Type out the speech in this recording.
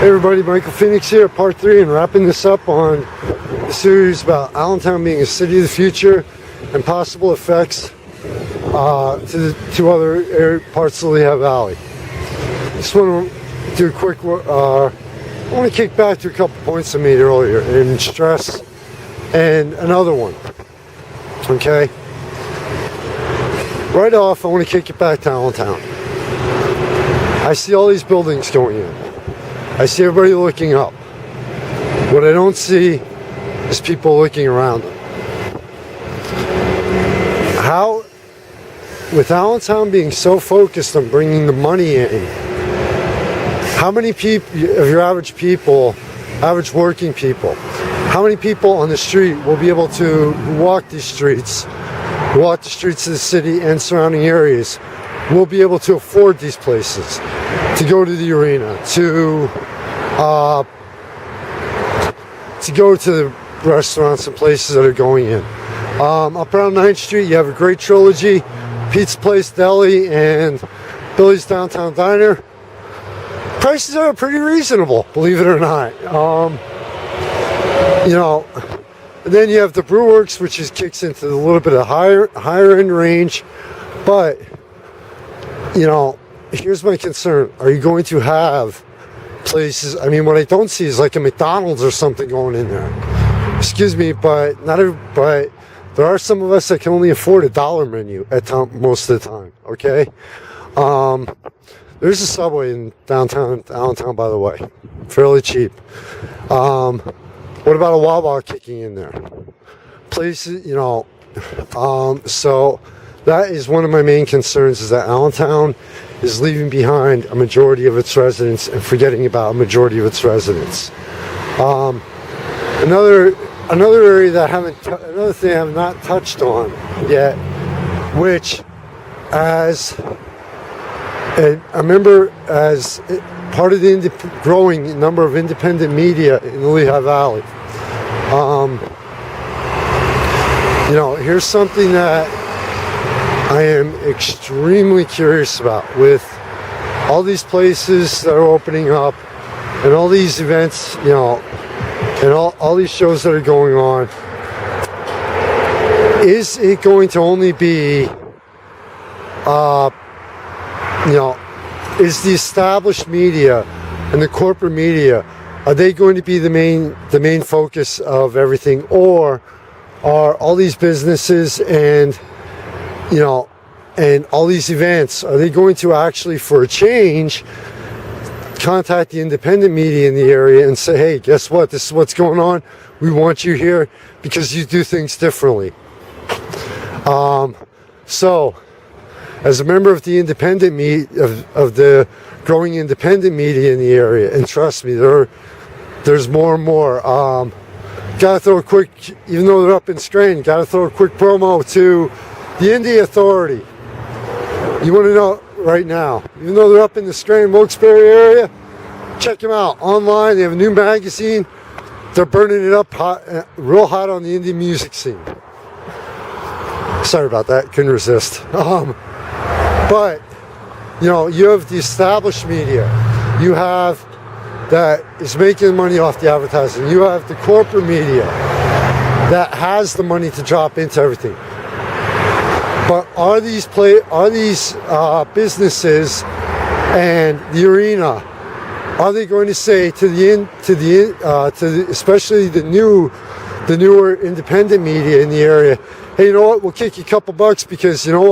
Hey everybody, Michael Phoenix here, part 3, and wrapping this up on the series about Allentown being a city of the future and possible effects to other parts of the Lehigh Valley. Just want to do a quick, I want to kick back to a couple points I made earlier and stress and another one, okay? Right off, I want to kick it back to Allentown. I see all these buildings going in. I see everybody looking up. What I don't see is people looking around them. How, with Allentown being so focused on bringing the money in, how many people, of your average people, average working people, how many people on the street will be able to walk the streets of the city and surrounding areas, will be able to afford these places, to go to the arena, to go to the restaurants and places that are going in. Up around 9th Street, you have a great trilogy, Pizza Place Deli and Billy's Downtown Diner. Prices are pretty reasonable, believe it or not. You know, and then you have the Brewworks, which kicks into a little bit of higher end range. But, you know, here's my concern. Are you going to have places? I mean, what I don't see is like a McDonald's or something going in there. Excuse me, but but there are some of us that can only afford a $1 menu at most of the time. Okay, there's a Subway in downtown Allentown, by the way, fairly cheap. What about a Wawa kicking in there? Places, you know. So that is one of my main concerns, is that Allentown is leaving behind a majority of its residents and forgetting about a majority of its residents. Another area that another thing I have not touched on yet, which I remember as part of the growing number of independent media in the Lehigh Valley. You know, here's something that I am extremely curious about, with all these places that are opening up and all these events, you know, and all these shows that are going on. Is it going to only be, you know, is the established media and the corporate media, are they going to be the main focus of everything, or are all these businesses and, you know, and all these events, are they going to actually, for a change, contact the independent media in the area and say, hey, guess what? This is what's going on. We want you here because you do things differently. So, as a member of the independent of the growing independent media in the area, and trust me, there's more and more. Gotta throw a quick, even though they're up in strain, gotta throw a quick promo to the Indy Authority. You want to know right now, even though they're up in the Strain Wilkes-Barre area, check them out online. They have a new magazine. They're burning it up hot, real hot on the indie music scene. Sorry about that, couldn't resist. But, you know, you have the established media. You have that is making money off the advertising. You have the corporate media that has the money to drop into everything. But are these businesses and the arena, are they going to say to especially the newer independent media in the area, hey, you know what? We'll kick you a couple bucks because, you know what?